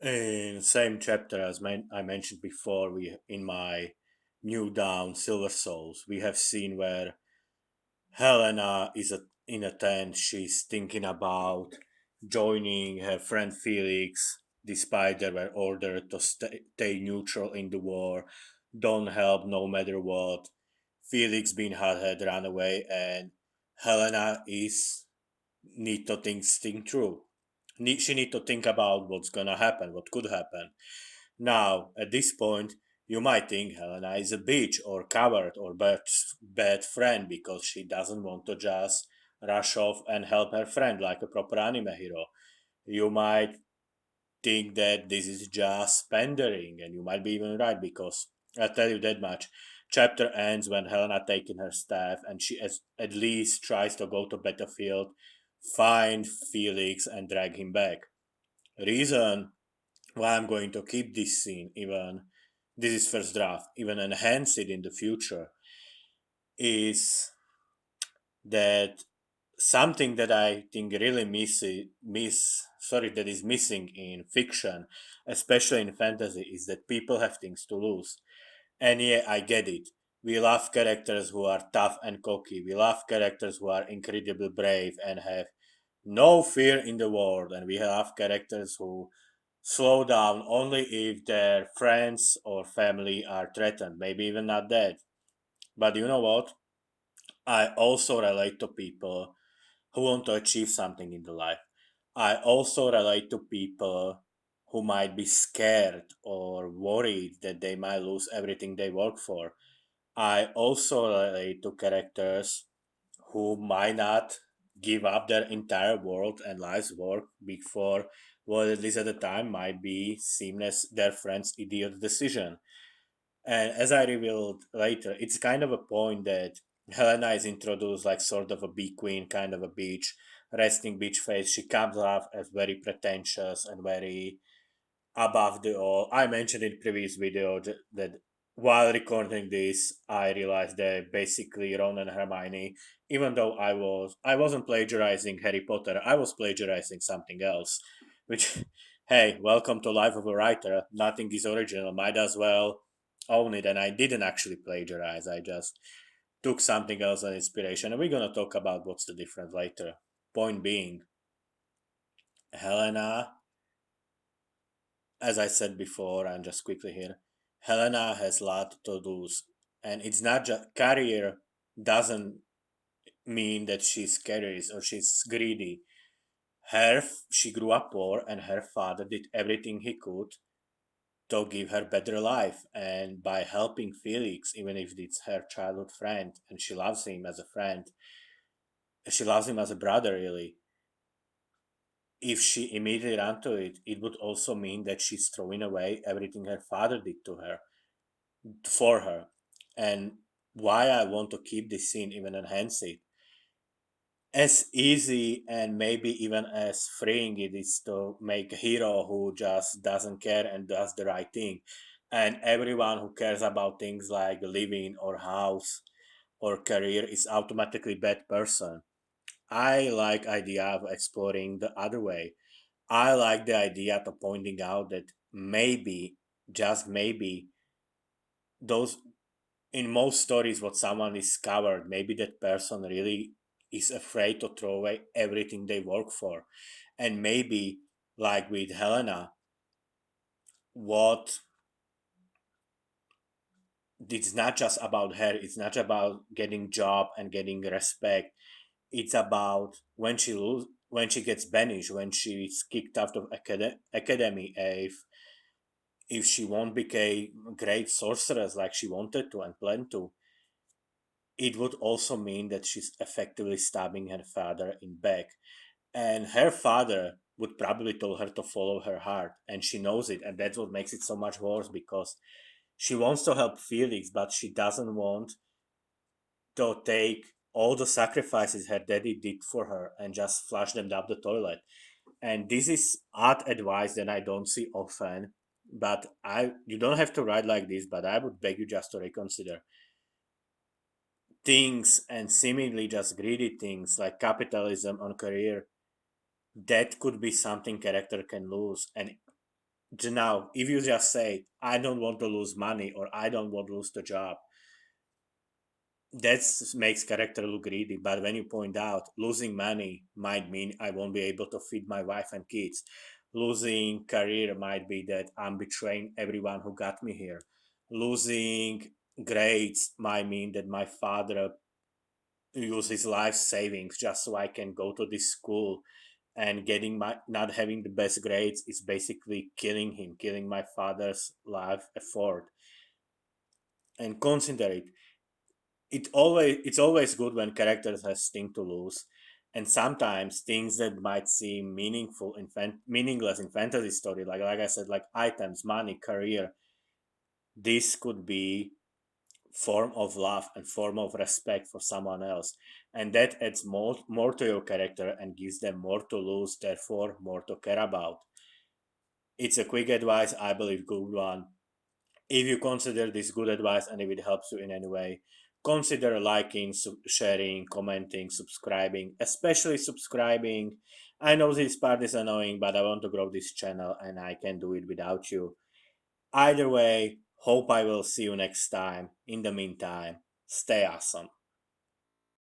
In same chapter as I mentioned before, we in my New Down Silver Souls, we have seen where Helena is in a tent. She's thinking about joining her friend Felix, despite they were ordered to stay neutral in the war, don't help no matter what. Felix being had run away, and Helena is need to think through. She need to think about what's gonna happen, what could happen. Now, at this point, you might think Helena is a bitch or coward or bad friend because she doesn't want to just rush off and help her friend like a proper anime hero. You might think that this is just pandering, and you might be even right because I'll tell you that much. Chapter ends when Helena taking her staff and she at least tries to go to battlefield, find Felix and drag him back. Reason why I'm going to keep this scene, even this is first draft, even enhance it in the future, is that something that I think really that is missing in fiction, especially in fantasy, is that people have things to lose. And yeah, I get it. We love characters who are tough and cocky. We love characters who are incredibly brave and have no fear in the world. And we have characters who slow down only if their friends or family are threatened, maybe even not dead. But you know what? I also relate to people who want to achieve something in the life. I also relate to people who might be scared or worried that they might lose everything they work for. I also relate to characters who might not give up their entire world and life's work before what at least at the time might be seen as their friend's idiot decision. And as I revealed later, it's kind of a point that Helena is introduced like sort of a bee queen, kind of a beach, resting beach face. She comes off as very pretentious and very above the all. I mentioned in previous video that while recording this, I realized that basically Ron and Hermione, even though I wasn't plagiarizing Harry Potter, I was plagiarizing something else. Which, hey, welcome to life of a writer. Nothing is original. Might as well own it. And I didn't actually plagiarize. I just took something else as inspiration. And we're gonna talk about what's the difference later. Point being, Helena, as I said before, and just quickly here, Helena has a lot to lose, and it's not just career doesn't mean that she's careless or she's greedy. She grew up poor, and her father did everything he could to give her better life, and by helping Felix, even if it's her childhood friend, and she loves him as a friend, she loves him as a brother, really. If she immediately ran to it, it would also mean that she's throwing away everything her father did to her for her. And why I want to keep this scene, even enhance it, as easy and maybe even as freeing it is to make a hero who just doesn't care and does the right thing. And everyone who cares about things like living or house or career is automatically bad person. I like idea of exploring the other way. I like the idea of pointing out that maybe, just maybe, those in most stories what someone is covered, maybe that person really is afraid to throw away everything they work for. And maybe, like with Helena, what it's not just about her, it's not about getting job and getting respect. It's about when she gets banished, when she's kicked out of academy, if she won't become a great sorceress like she wanted to and planned to, it would also mean that she's effectively stabbing her father in back. And her father would probably tell her to follow her heart, and she knows it, and that's what makes it so much worse because she wants to help Felix, but she doesn't want to take all the sacrifices her daddy did for her and just flush them down the toilet. And this is odd advice that I don't see often. But I you don't have to write like this, but I would beg you just to reconsider things and seemingly just greedy things like capitalism on career. That could be something character can lose, and Now, if you just say, I don't want to lose money or I don't want to lose the job, that makes character look greedy. But when you point out losing money might mean I won't be able to feed my wife and kids, losing career might be that I'm betraying everyone who got me here, losing grades might mean that my father used his life savings just so I can go to this school, and getting my not having the best grades is basically killing him, killing my father's life effort. And consider it, it's always good when characters have things to lose, and sometimes things that might seem meaningless in fantasy story, like I said, like items, money, career, this could be form of love and form of respect for someone else, and that adds more to your character and gives them more to lose, therefore more to care about. It's a quick advice, I believe good one. If you consider this good advice and if it helps you in any way, consider liking, sharing, commenting, subscribing, especially subscribing. I know this part is annoying, but I want to grow this channel and I can do it without you. Either way, hope I will see you next time. In the meantime, stay awesome.